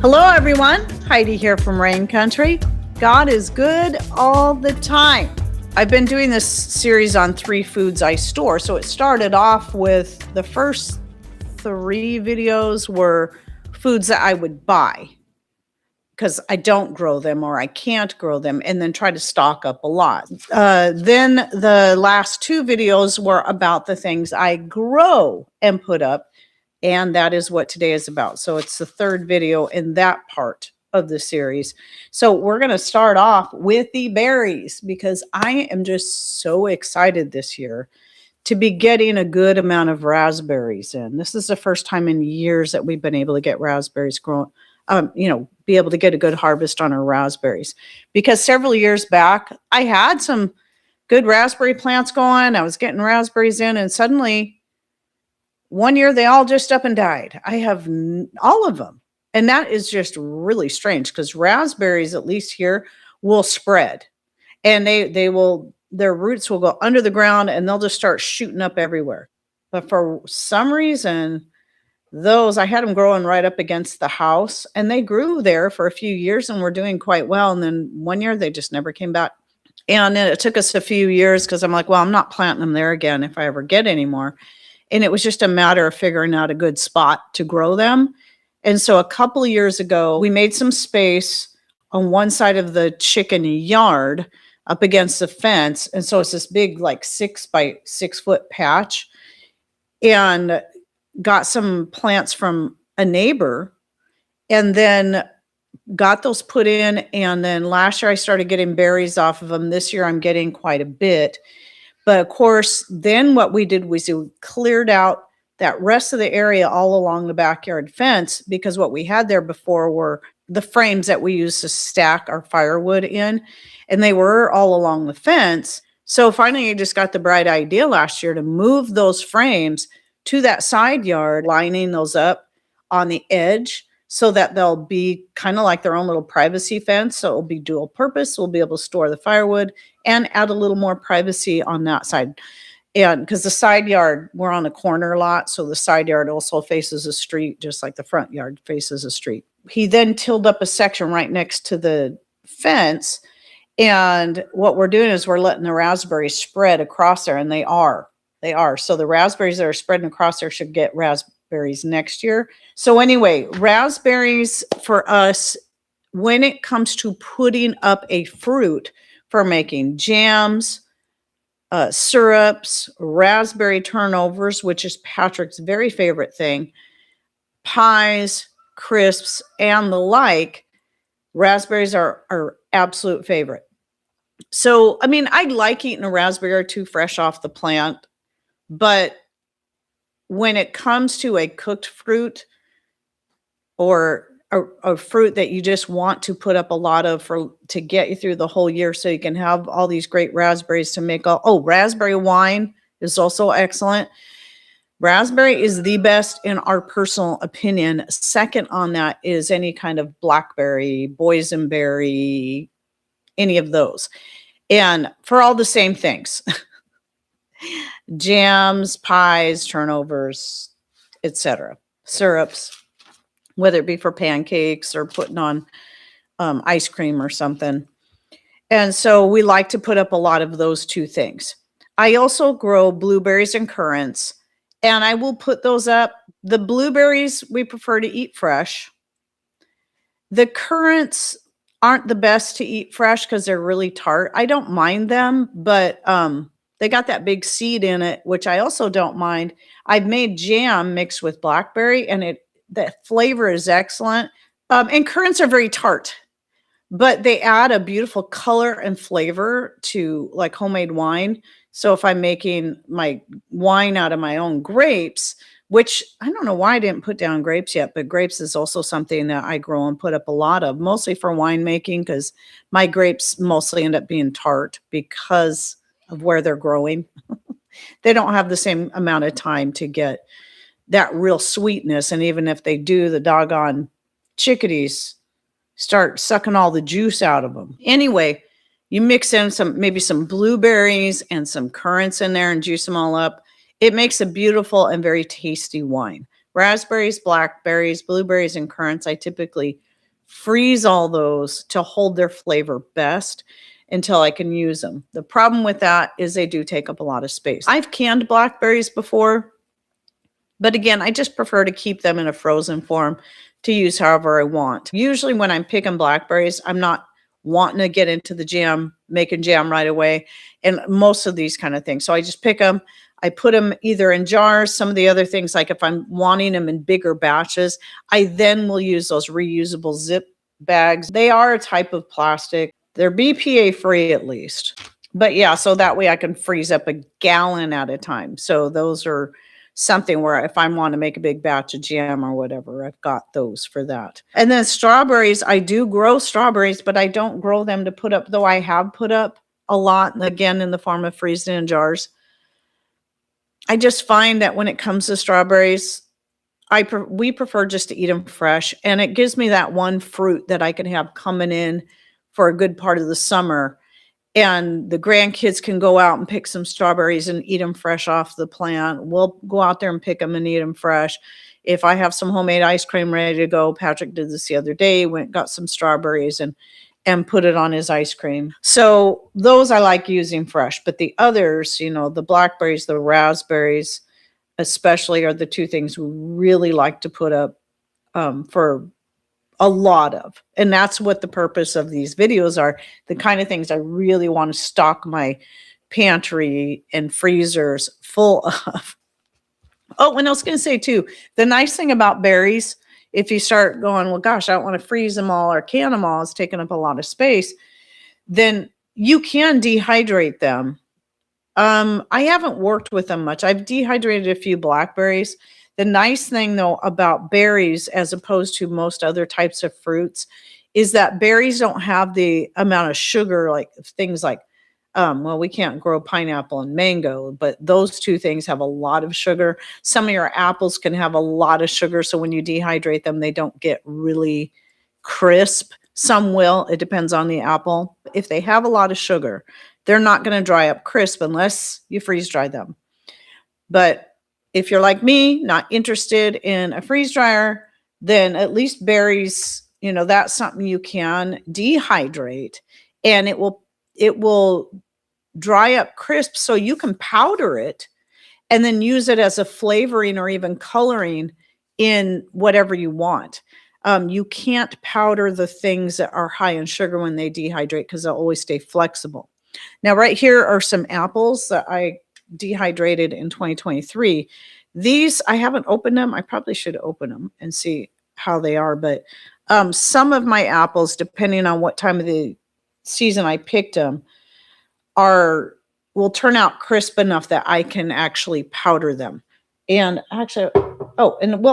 Hello, everyone. Heidi here from Rain Country. God is good all the time. I've been doing this series on 3 foods I store. So it started off with the first 3 videos were foods that I would buy because I don't grow them or I can't grow them, and then try to stock up a lot. Then the last 2 videos were about the things I grow and put up. And that is what today is about. So it's the 3rd video in that part of the series. So we're going to start off with the berries because I am just so excited this year to be getting a good amount of raspberries in. This is the first time in years that we've been able to get raspberries grown, be able to get a good harvest on our raspberries. Because several years back, I had some good raspberry plants going. I was getting raspberries in, and suddenly one year they all just up and died. I have all of them. And that is just really strange because raspberries, at least here, will spread. And their roots will go under the ground and they'll just start shooting up everywhere. But for some reason, I had them growing right up against the house, and they grew there for a few years and were doing quite well. And then one year they just never came back. And then it took us a few years because I'm like, well, I'm not planting them there again if I ever get any more. And it was just a matter of figuring out a good spot to grow them. And so a couple of years ago, we made some space on one side of the chicken yard up against the fence. And so it's this big, like 6 by 6 foot patch, and got some plants from a neighbor and then got those put in. And then last year I started getting berries off of them. This year I'm getting quite a bit. But of course, then what we did was we cleared out that rest of the area all along the backyard fence, because what we had there before were the frames that we used to stack our firewood in, and they were all along the fence. So finally, I just got the bright idea last year to move those frames to that side yard, lining those up on the edge so that they'll be kind of like their own little privacy fence. So it'll be dual purpose. We'll be able to store the firewood and add a little more privacy on that side. And because the side yard, we're on a corner lot, so the side yard also faces a street, just like the front yard faces a street. He then tilled up a section right next to the fence. And what we're doing is we're letting the raspberries spread across there, and they are. So the raspberries that are spreading across there should get raspberries next year. So anyway, raspberries for us, when it comes to putting up a fruit for making jams, syrups, raspberry turnovers, which is Patrick's very favorite thing, pies, crisps, and the like, raspberries are our absolute favorite. So, I mean, I like eating a raspberry or 2 fresh off the plant, but when it comes to a cooked fruit or a fruit that you just want to put up a lot of to get you through the whole year so you can have all these great raspberries to make raspberry wine is also excellent. Raspberry is the best in our personal opinion. Second on that is any kind of blackberry, boysenberry, any of those. And for all the same things. Jams, pies, turnovers, etc. Syrups, whether it be for pancakes or putting on ice cream or something. And so we like to put up a lot of those 2 things. I also grow blueberries and currants, and I will put those up. The blueberries we prefer to eat fresh. The currants aren't the best to eat fresh because they're really tart. I don't mind them, but they got that big seed in it, which I also don't mind. I've made jam mixed with blackberry, and the flavor is excellent. And currants are very tart, but they add a beautiful color and flavor to like homemade wine. So if I'm making my wine out of my own grapes, which I don't know why I didn't put down grapes yet, but grapes is also something that I grow and put up a lot of, mostly for winemaking, because my grapes mostly end up being tart because of where they're growing. They don't have the same amount of time to get that real sweetness. And even if they do, the doggone chickadees start sucking all the juice out of them. Anyway, you mix in maybe some blueberries and some currants in there and juice them all up. It makes a beautiful and very tasty wine. Raspberries, blackberries, blueberries, and currants I typically freeze all those to hold their flavor best until I can use them. The problem with that is they do take up a lot of space. I've canned blackberries before, but again, I just prefer to keep them in a frozen form to use however I want. Usually when I'm picking blackberries, I'm not wanting to get into the jam, making jam right away, and most of these kind of things. So I just pick them. I put them either in jars. Some of the other things, like if I'm wanting them in bigger batches, I then will use those reusable zip bags. They are a type of plastic. They're BPA free at least. But yeah, so that way I can freeze up a gallon at a time. So those are something where if I want to make a big batch of jam or whatever, I've got those for that. And then strawberries, I do grow strawberries, but I don't grow them to put up, though I have put up a lot, again, in the form of freezing in jars. I just find that when it comes to strawberries, we prefer just to eat them fresh. And it gives me that one fruit that I can have coming in for a good part of the summer. And the grandkids can go out and pick some strawberries and eat them fresh off the plant. We'll go out there and pick them and eat them fresh. If I have some homemade ice cream ready to go, Patrick did this the other day, went got some strawberries and put it on his ice cream. So those I like using fresh, but the others, the blackberries, the raspberries, especially, are the two things we really like to put up for a lot of. And that's what the purpose of these videos are, the kind of things I really want to stock my pantry and freezers full of. Oh, and I was going to say too, the nice thing about berries, if you start going, well, gosh, I don't want to freeze them all or can them all, it's taking up a lot of space, then you can dehydrate them. I haven't worked with them much. I've dehydrated a few blackberries. The nice thing, though, about berries, as opposed to most other types of fruits, is that berries don't have the amount of sugar, like things like, well, we can't grow pineapple and mango, but those two things have a lot of sugar. Some of your apples can have a lot of sugar, so when you dehydrate them, they don't get really crisp. Some will. It depends on the apple. If they have a lot of sugar, they're not going to dry up crisp unless you freeze dry them. But if you're like me, not interested in a freeze dryer, then at least berries, that's something you can dehydrate, and it will dry up crisp, so you can powder it and then use it as a flavoring or even coloring in whatever you want. You can't powder the things that are high in sugar when they dehydrate because they'll always stay flexible. Now, right here are some apples that I dehydrated in 2023. These, I haven't opened them. I probably should open them and see how they are. But some of my apples, depending on what time of the season I picked them, will turn out crisp enough that I can actually powder them. And actually,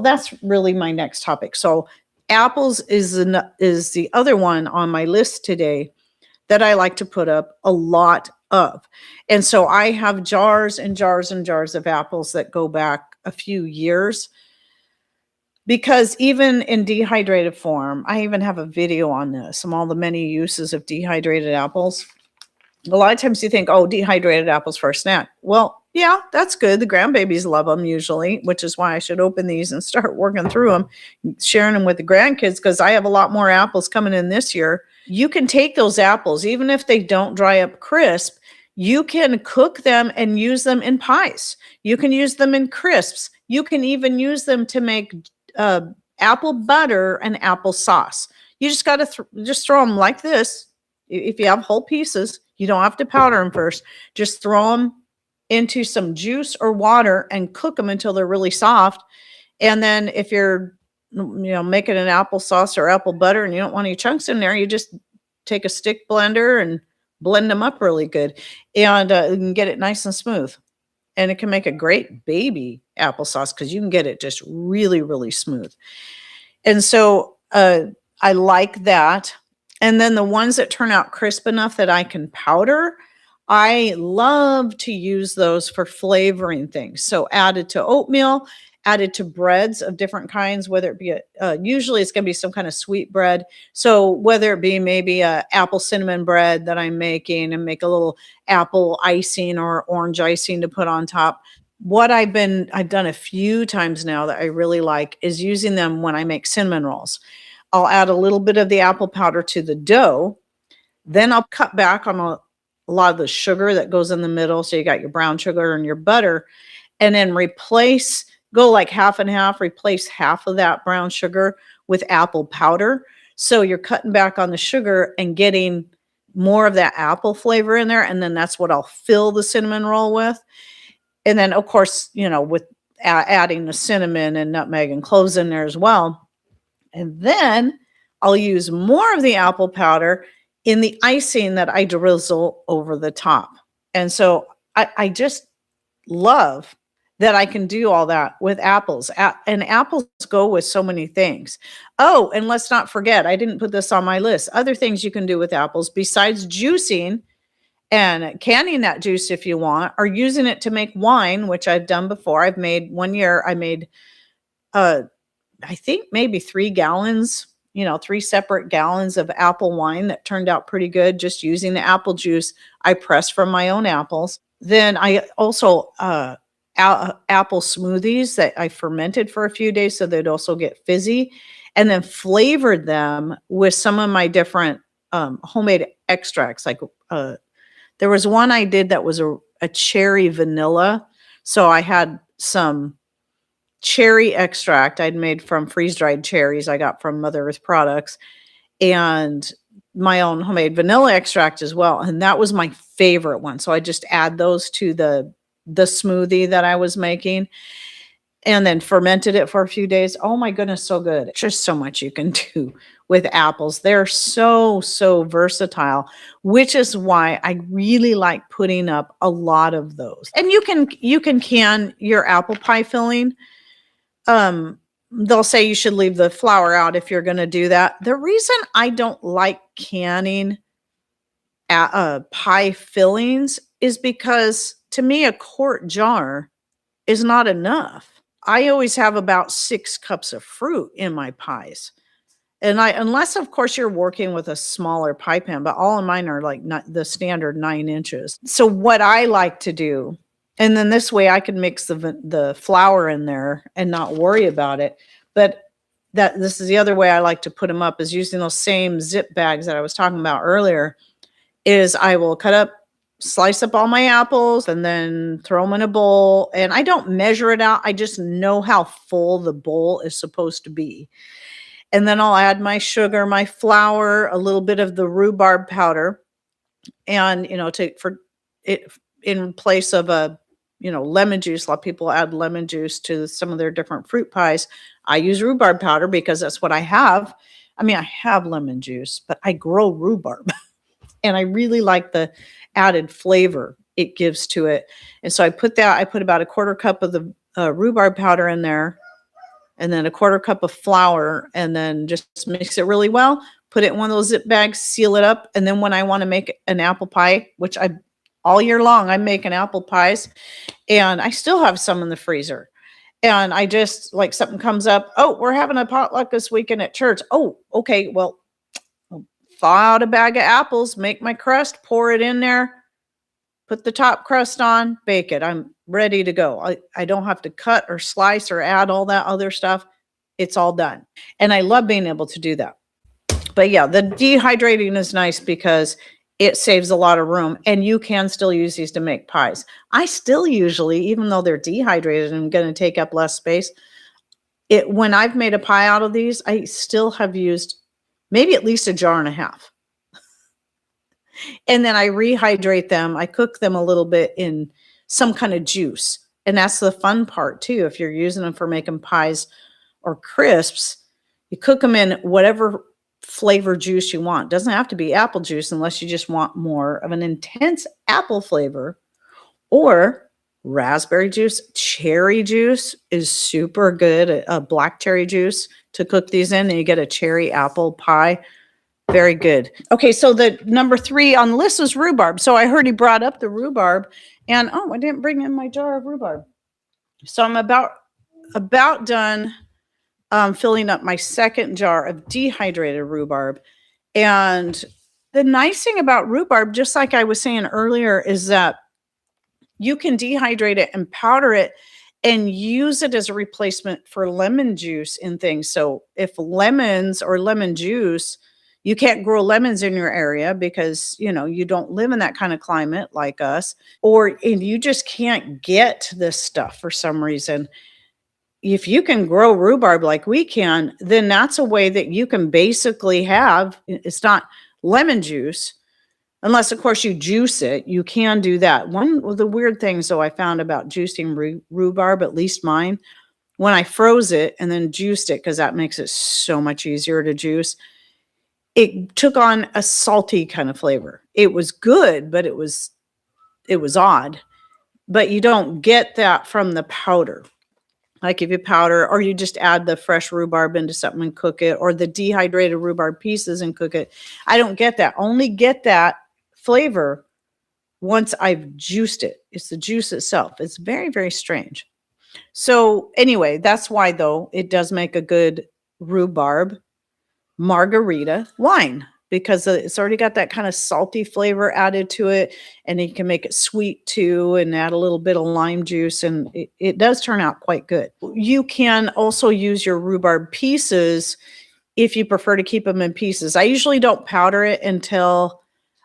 that's really my next topic. So apples is the other one on my list today that I like to put up a lot of. And so I have jars and jars and jars of apples that go back a few years, because even in dehydrated form, I even have a video on this, on all the many uses of dehydrated apples. A lot of times you think, oh, dehydrated apples for a snack. Well, yeah, that's good. The grandbabies love them usually, which is why I should open these and start working through them, sharing them with the grandkids, because I have a lot more apples coming in this year. You can take those apples, even if they don't dry up crisp, you can cook them and use them in pies. You can use them in crisps. You can even use them to make apple butter and apple sauce. You just got to just throw them like this. If you have whole pieces, you don't have to powder them first. Just throw them into some juice or water and cook them until they're really soft. And then if you're making an apple sauce or apple butter and you don't want any chunks in there, you just take a stick blender and blend them up really good, and you can get it nice and smooth. And it can make a great baby applesauce because you can get it just really, really smooth. And so I like that. And then the ones that turn out crisp enough that I can powder, I love to use those for flavoring things. So added to oatmeal, added to breads of different kinds, whether it be usually it's going to be some kind of sweet bread. So whether it be maybe a apple cinnamon bread that I'm making and make a little apple icing or orange icing to put on top. What I've done a few times now that I really like is using them when I make cinnamon rolls. I'll add a little bit of the apple powder to the dough. Then I'll cut back on a lot of the sugar that goes in the middle. So you got your brown sugar and your butter, and then go like half and half, replace half of that brown sugar with apple powder. So you're cutting back on the sugar and getting more of that apple flavor in there. And then that's what I'll fill the cinnamon roll with. And then, of course, with adding the cinnamon and nutmeg and cloves in there as well. And then I'll use more of the apple powder in the icing that I drizzle over the top. And so I just love that I can do all that with apples. And apples go with so many things. Oh, and let's not forget, I didn't put this on my list. Other things you can do with apples besides juicing and canning that juice if you want, or using it to make wine, which I've done before. One year I made, I think maybe 3 gallons, 3 separate gallons of apple wine that turned out pretty good just using the apple juice I pressed from my own apples. Then I also apple smoothies that I fermented for a few days so they'd also get fizzy, and then flavored them with some of my different homemade extracts. Like there was one I did that was a cherry vanilla. So I had some cherry extract I'd made from freeze-dried cherries I got from Mother Earth Products, and my own homemade vanilla extract as well. And that was my favorite one. So I just add those to the smoothie that I was making, and then fermented it for a few days. Oh my goodness, so good. Just so much you can do with apples. They're so, so versatile, which is why I really like putting up a lot of those. And you can can your apple pie filling. They'll say you should leave the flour out if you're going to do that. The reason I don't like canning pie fillings is because to me, a quart jar is not enough. I always have about 6 cups of fruit in my pies. And unless of course you're working with a smaller pie pan, but all of mine are like the standard 9 inches. So what I like to do, and then this way I can mix the flour in there and not worry about it. But this is the other way I like to put them up, is using those same zip bags that I was talking about earlier. Is I will slice up all my apples and then throw them in a bowl. And I don't measure it out. I just know how full the bowl is supposed to be. And then I'll add my sugar, my flour, a little bit of the rhubarb powder, and for it in place of lemon juice. A lot of people add lemon juice to some of their different fruit pies. I use rhubarb powder because that's what I have. I mean, I have lemon juice, but I grow rhubarb. And I really like the added flavor it gives to it. And so I put about a 1/4 cup of the rhubarb powder in there, and then a 1/4 cup of flour, and then just mix it really well. Put it in one of those zip bags, seal it up. And then when I want to make an apple pie, which all year long, I'm making apple pies, and I still have some in the freezer. And I just, like, something comes up. Oh, we're having a potluck this weekend at church. Oh, okay. Well, thaw out a bag of apples, make my crust, pour it in there, put the top crust on, bake it. I'm ready to go. I don't have to cut or slice or add all that other stuff. It's all done. And I love being able to do that. But yeah, the dehydrating is nice because it saves a lot of room, and you can still use these to make pies. I still usually, even though they're dehydrated and going to take up less space, when I've made a pie out of these, I still have used maybe at least 1.5 jars. And then I rehydrate them. I cook them a little bit in some kind of juice. And that's the fun part too. If you're using them for making pies or crisps, you cook them in whatever flavor juice you want. It doesn't have to be apple juice unless you just want more of an intense apple flavor, or raspberry juice. Cherry juice is super good. A black cherry juice to cook these in, and you get a cherry apple pie. Very good. Okay, so the number 3 on the list was rhubarb. So I heard he brought up the rhubarb, and I didn't bring in my jar of rhubarb. So I'm about done filling up my second jar of dehydrated rhubarb. And the nice thing about rhubarb, just like I was saying earlier, is that you can dehydrate it and powder it, and use it as a replacement for lemon juice in things. So if lemons or lemon juice, you can't grow lemons in your area because, you don't live in that kind of climate like us, and you just can't get this stuff for some reason. If you can grow rhubarb like we can, then that's a way that you can basically it's not lemon juice, unless of course you juice it. You can do that. One of the weird things though I found about juicing rhubarb, at least mine, when I froze it and then juiced it, because that makes it so much easier to juice, it took on a salty kind of flavor. It was good, but it was odd. But you don't get that from the powder. Like if you powder, or you just add the fresh rhubarb into something and cook it, or the dehydrated rhubarb pieces and cook it. I don't get that. Only get that flavor once I've juiced it. It's the juice itself. It's very, very strange. So anyway, that's why though it does make a good rhubarb margarita wine, because it's already got that kind of salty flavor added to it, and you can make it sweet too and add a little bit of lime juice, and it does turn out quite good. You can also use your rhubarb pieces if you prefer to keep them in pieces. I usually don't powder it until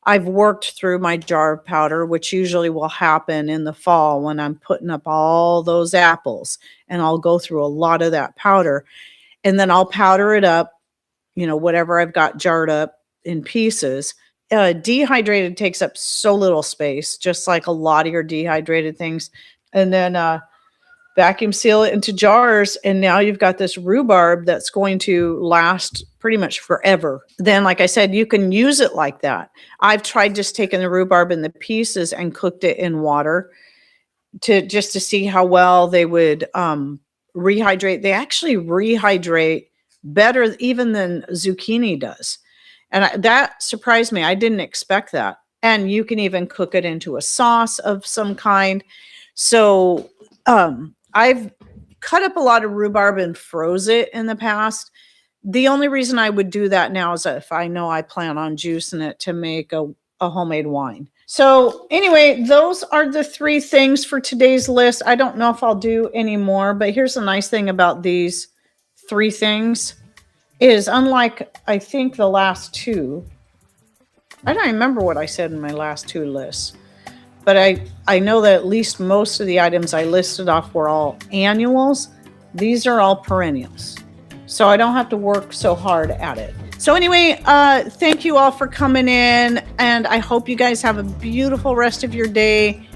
I've worked through my jar of powder, which usually will happen in the fall when I'm putting up all those apples, and I'll go through a lot of that powder, and then I'll powder it up, whatever I've got jarred up in pieces. Dehydrated takes up so little space, just like a lot of your dehydrated things. And then vacuum seal it into jars, and now you've got this rhubarb that's going to last pretty much forever. Then, like I said, you can use it like that. I've tried just taking the rhubarb in the pieces and cooked it in water to see how well they would rehydrate. They actually rehydrate better even than zucchini does. And that surprised me. I didn't expect that. And you can even cook it into a sauce of some kind. So I've cut up a lot of rhubarb and froze it in the past. The only reason I would do that now is if I know I plan on juicing it to make a homemade wine. So anyway, those are the 3 things for today's list. I don't know if I'll do any more, but here's the nice thing about these 3 things is, unlike, I think, the last 2, I don't remember what I said in my last 2 lists, but I know that at least most of the items I listed off were all annuals. These are all perennials, so I don't have to work so hard at it. So anyway, thank you all for coming in, and I hope you guys have a beautiful rest of your day,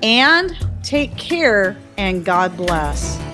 and take care, and God bless.